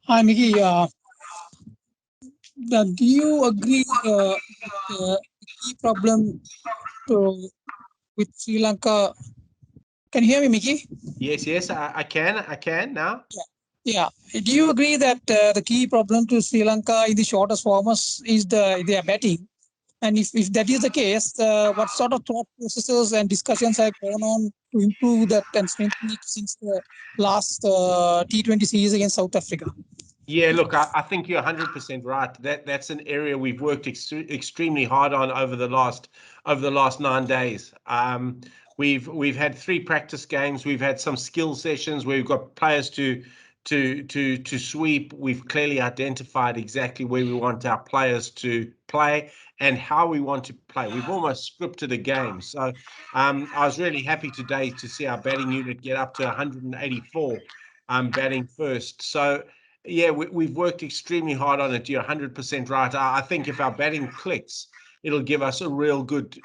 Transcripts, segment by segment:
Hi, Mickey. Do you agree with the key problem with Sri Lanka? Can you hear me, Mickey? Yes, yes, I can now. Yeah. Do you agree that the key problem to Sri Lanka in the shortest formers is their batting? And if that is the case, what sort of thought processes and discussions have gone on to improve that and strengthen it since the last T20 series against South Africa? Yeah, look, I think you're 100% right. That's an area we've worked extremely hard on over the last 9 days. We've had 3 practice games. We've had some skill sessions where we've got players to sweep. We've clearly identified exactly where we want our players to play and how we want to play. We've almost scripted a game. So I was really happy today to see our batting unit get up to 184 batting first. So yeah, we've worked extremely hard on it. You're 100% right. I think if our batting clicks, it'll give us a real good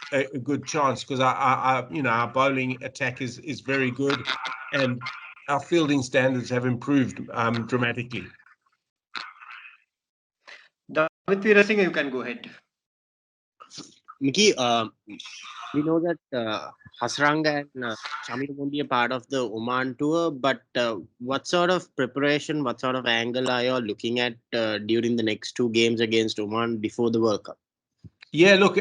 chance because our bowling attack is very good, and our fielding standards have improved dramatically. David Veerasinghe, you can go ahead. Mickey, we know that Hasranga and Shamir won't be a part of the Oman tour, but what sort of preparation, what sort of angle are you all looking at during the next 2 games against Oman before the World Cup? Yeah, look,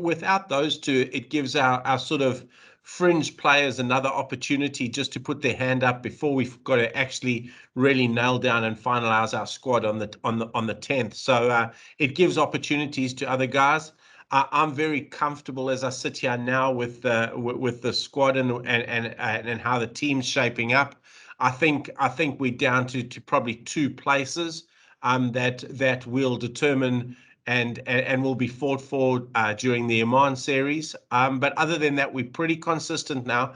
without those two, it gives our sort of fringe players another opportunity just to put their hand up before we've got to actually really nail down and finalize our squad on the 10th. So it gives opportunities to other guys. I'm very comfortable as I sit here now with the squad and how the team's shaping up. I think we're down to probably 2 places that will determine and will be fought for during the Oman series. But other than that, we're pretty consistent now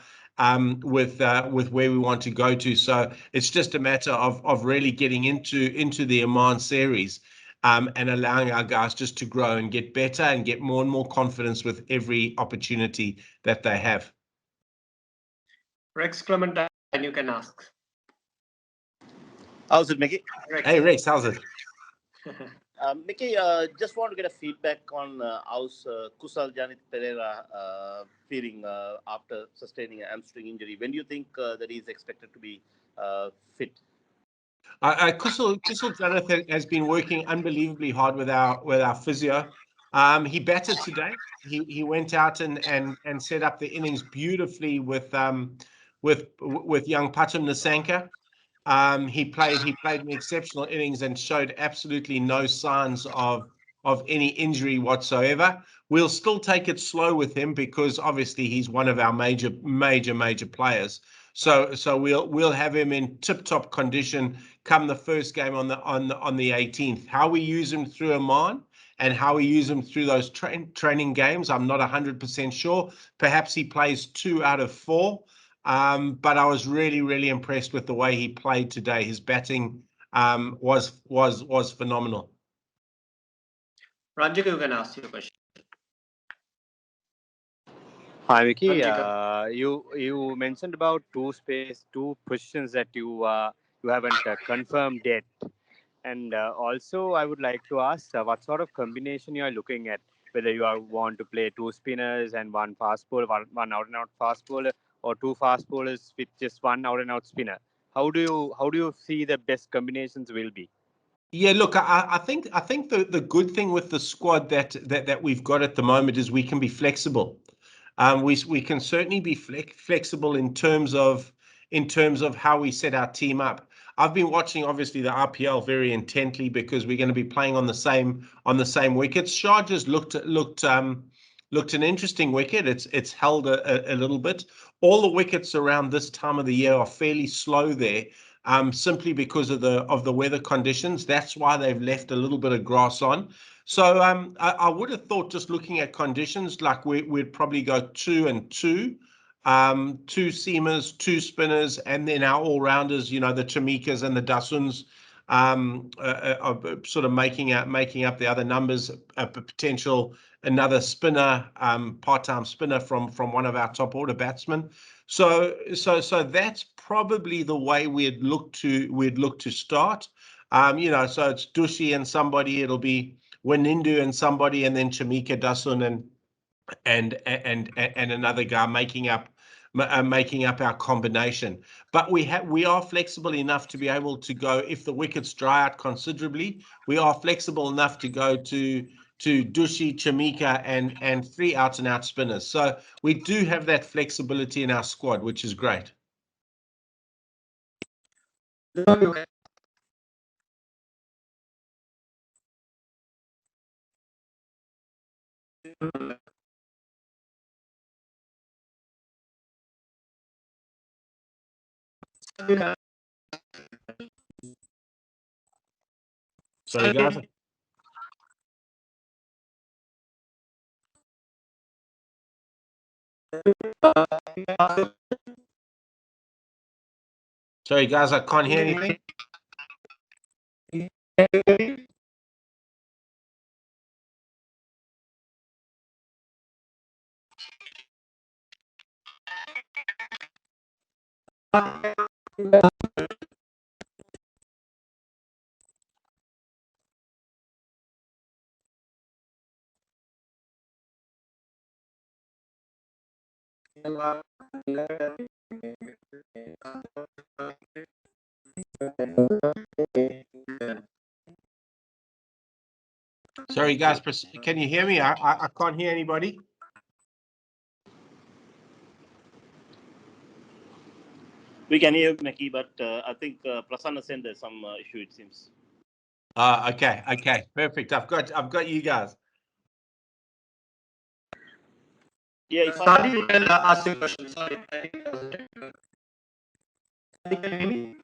with where we want to go to. So it's just a matter of really getting into the Oman series and allowing our guys just to grow and get better and get more and more confidence with every opportunity that they have. Rex Clementine, you can ask. How's it, Mickey? Rex. Hey, Rex, how's it? Mickey, just want to get a feedback on how's Kusal Janit Pereira feeling after sustaining an hamstring injury. When do you think that he's expected to be fit? Kusal Jonathan has been working unbelievably hard with our physio. He batted today. He went out and set up the innings beautifully with young Patum Nasanka. He played an exceptional innings and showed absolutely no signs of any injury whatsoever. We'll still take it slow with him because obviously he's one of our major players. So we'll have him in tip-top condition come the first game on the 18th. How we use him through Oman and how we use him through those training games, I'm not 100% sure. Perhaps he plays 2 out of 4. But I was really impressed with the way he played today. His batting was phenomenal. Ranjika, you can ask your question. Hi, Vicky. Ranjika. You mentioned about two positions that you haven't confirmed yet, and also I would like to ask what sort of combination you are looking at. Whether want to play 2 spinners and one fast bowler, one out and out fast bowler, or 2 fast bowlers with just one out and out spinner. How do you see the best combinations will be? Yeah, look, I think the good thing with the squad that we've got at the moment is we can be flexible. We can certainly be flexible in terms of how we set our team up. I've been watching obviously the RPL very intently because we're going to be playing on the same wickets. Shah just looked an interesting wicket. It's held a little bit. All the wickets around this time of the year are fairly slow there. Simply because of the weather conditions. That's why they've left a little bit of grass on. So I would have thought just looking at conditions, like we'd probably go 2 and 2, 2 seamers, 2 spinners, and then our all-rounders, the Chamikas and the Dasuns, sort of making up the other numbers. A potential another spinner, part-time spinner from one of our top order batsmen. So that's probably the way we'd look to start. You know, so it's Dushi and somebody, it'll be Wanindu and somebody, and then Chamika Dasun and another guy making up our combination. But we are flexible enough to be able to go, if the wickets dry out considerably, we are flexible enough to go to Dushi, Chamika, and 3 out and out spinners. So we do have that flexibility in our squad, which is great. Sorry, guys. Sorry, guys, I can't hear anything. Sorry, guys, can you hear me? I can't hear anybody. We can hear Mickey, but I think Prasanna said there's some issue, it seems. Okay, perfect. I've got you guys. Yeah, if Sorry, you can ask your question. Sorry. Can you hear me?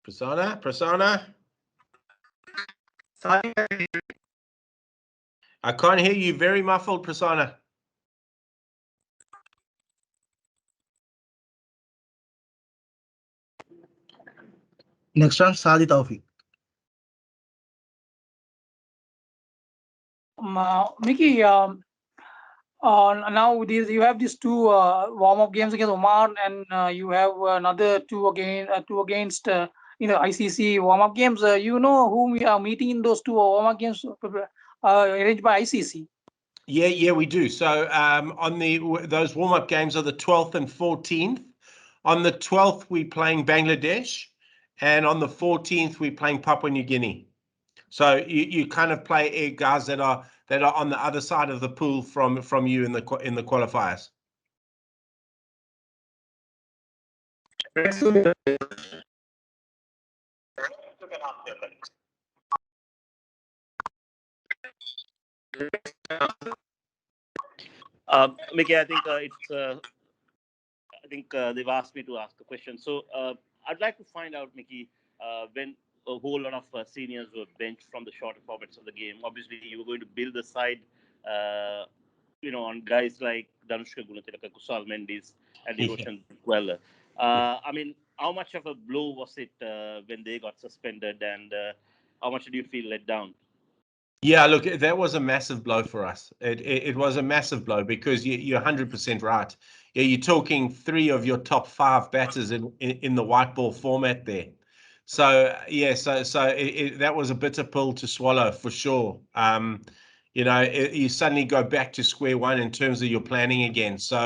Prasanna. Sorry. I can't hear you. Very muffled, Prasanna. Next one, Sadi Tawfiq. Mickey, now you have these 2 warm-up games against Oman, and you have another 2 against ICC warm-up games. You know whom we are meeting in those 2 warm-up games arranged by ICC? Yeah, we do. So on those warm-up games are the 12th and 14th. On the 12th, we're playing Bangladesh, and on the 14th, we're playing Papua New Guinea. So you kind of play guys that are on the other side of the pool from you in the qualifiers. Mickey, I think they've asked me to ask a question. So I'd like to find out, Mickey, when a whole lot of seniors were benched from the shorter formats of the game. Obviously, you were going to build the side, on guys like Danushka Gunatilaka, Kusal Mendes, and Roshan Queller. I mean, how much of a blow was it when they got suspended, and how much did you feel let down? Yeah, look, that was a massive blow for us. It was a massive blow because you're 100% right. Yeah, you're talking 3 of your top 5 batters in the white ball format there. So yeah, so that was a bitter pill to swallow for sure. You suddenly go back to square one in terms of your planning again. So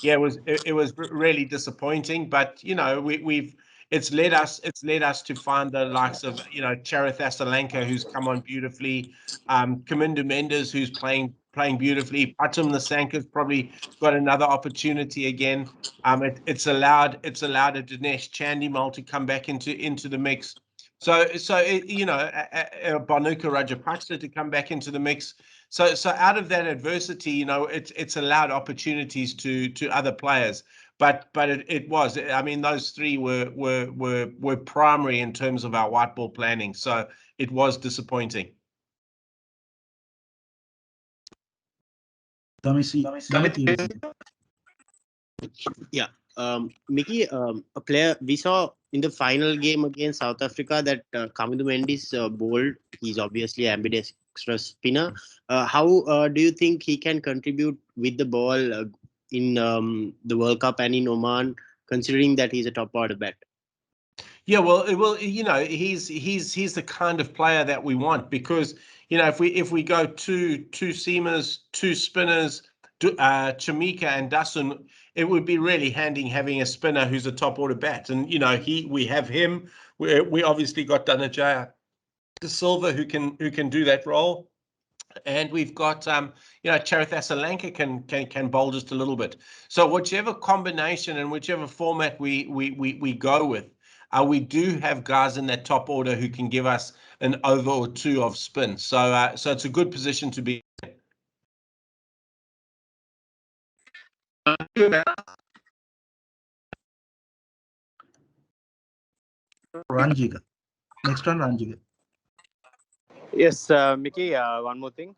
yeah, it was really disappointing. But it's led us to find the likes of Charith Asalanka, who's come on beautifully. Kamindu Mendes, who's playing beautifully. Patum Nasanka's probably got another opportunity again. It's allowed a Dinesh Chandimal to come back into the mix. So Bhanuka Rajapaksa to come back into the mix. So out of that adversity, it's allowed opportunities to other players. But it was. I mean, those 3 were primary in terms of our white ball planning. So it was disappointing. Yeah. Mickey, a player we saw in the final game against South Africa that Kamindu Mendy's bowled. He's obviously ambidextrous spinner. How do you think he can contribute with the ball in the World Cup and in Oman, considering that he's a top order bat? Yeah, well, he's the kind of player that we want, because if we go two seamers, two spinners, Chamika and Dasun, it would be really handy having a spinner who's a top order bat. And we have him. We obviously got Dhananjaya De Silva who can do that role. And we've got Charith Asalanka can bowl just a little bit. So whichever combination and whichever format we go with, we do have guys in that top order who can give us an over or two of spin. So it's a good position to be in. Ranjika. Next one, Ranjika. Yes, Mickey, one more thing.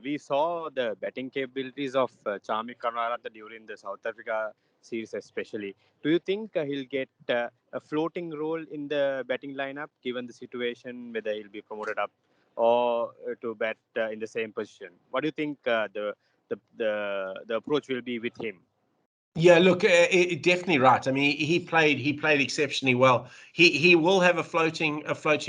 We saw the batting capabilities of Charmik Karunaratne during the South Africa series especially. Do you think he'll get a floating role in the batting lineup, given the situation, whether he'll be promoted up or to bat in the same position? What do you think the approach will be with him? Yeah, look, definitely right. I mean, he played exceptionally well. He will have a floating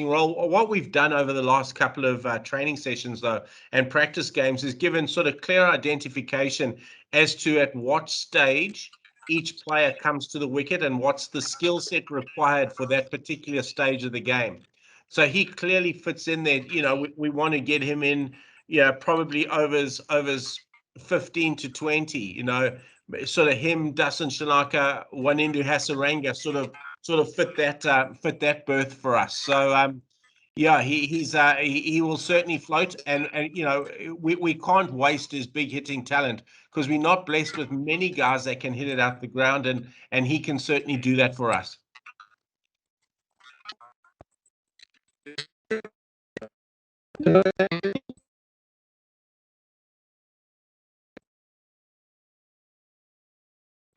role. What we've done over the last couple of training sessions, though, and practice games, is given sort of clear identification as to at what stage each player comes to the wicket and what's the skill set required for that particular stage of the game. So he clearly fits in there. We want to get him in, probably overs 15 to 20. Sort of him, Dasun Shanaka, Wanindu Hasaranga sort of fit that berth for us. So yeah, he will certainly float, and we can't waste his big hitting talent, because we're not blessed with many guys that can hit it out the ground, and he can certainly do that for us.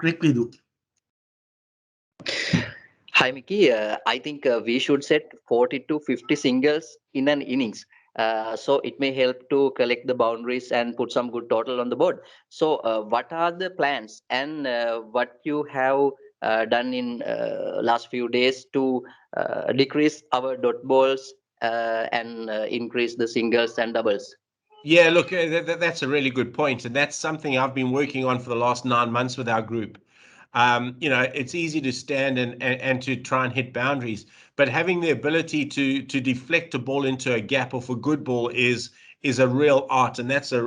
Quickly do. Hi, Mickey. I think we should set 40 to 50 singles in an innings. So it may help to collect the boundaries and put some good total on the board. So what are the plans, and what you have done in last few days to decrease our dot balls and increase the singles and doubles? Yeah, look, that's a really good point, and that's something I've been working on for the last 9 months with our group. It's easy to stand and to try and hit boundaries, but having the ability to deflect a ball into a gap off a good ball is a real art, and that's a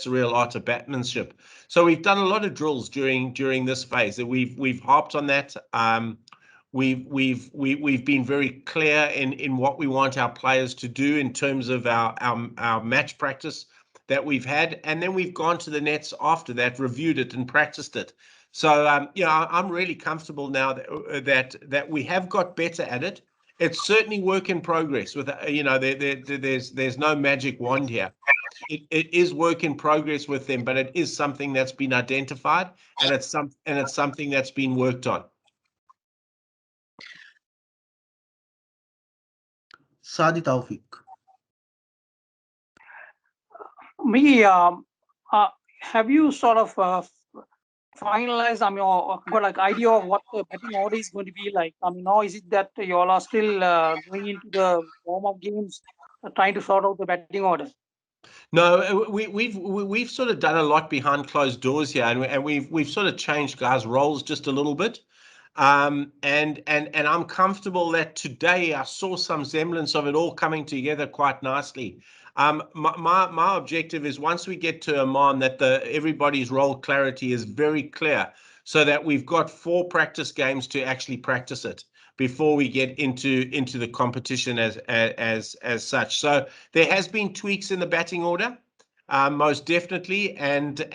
real art of batsmanship. So we've done a lot of drills during this phase. We've harped on that. We've been very clear in what we want our players to do in terms of our match practice that we've had, and then we've gone to the nets after that, reviewed it and practiced it. So I'm really comfortable now that we have got better at it. It's certainly work in progress. With there's no magic wand here. It is work in progress with them, but it is something that's been identified, and it's something that's been worked on. Sadi Taufik. Me, have you sort of finalized, I mean, or got like idea of what the batting order is going to be like? I mean, or is it that you all are still going into the warm-up games, trying to sort out the batting order? No, we've sort of done a lot behind closed doors here, and we've sort of changed guys' roles just a little bit. And I'm comfortable that today I saw some semblance of it all coming together quite nicely. My objective is, once we get to Oman, that everybody's role clarity is very clear, so that we've got 4 practice games to actually practice it before we get into the competition as such. So there has been tweaks in the batting order, most definitely, and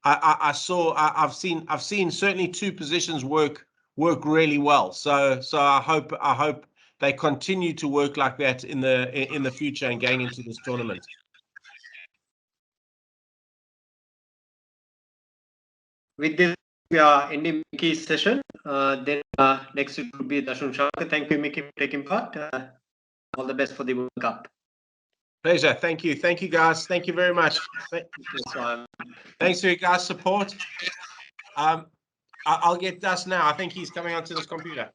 I've seen certainly 2 positions work really well. So I hope they continue to work like that in the future and going into this tournament. With this, we are ending Mickey's session. Then next week will be Dashun Shankar. Thank you, Mickey, for taking part. All the best for the World Cup. Pleasure. Thank you. Thank you, guys. Thank you very much. Thanks for your guys' support. I'll get Das now. I think he's coming onto this computer.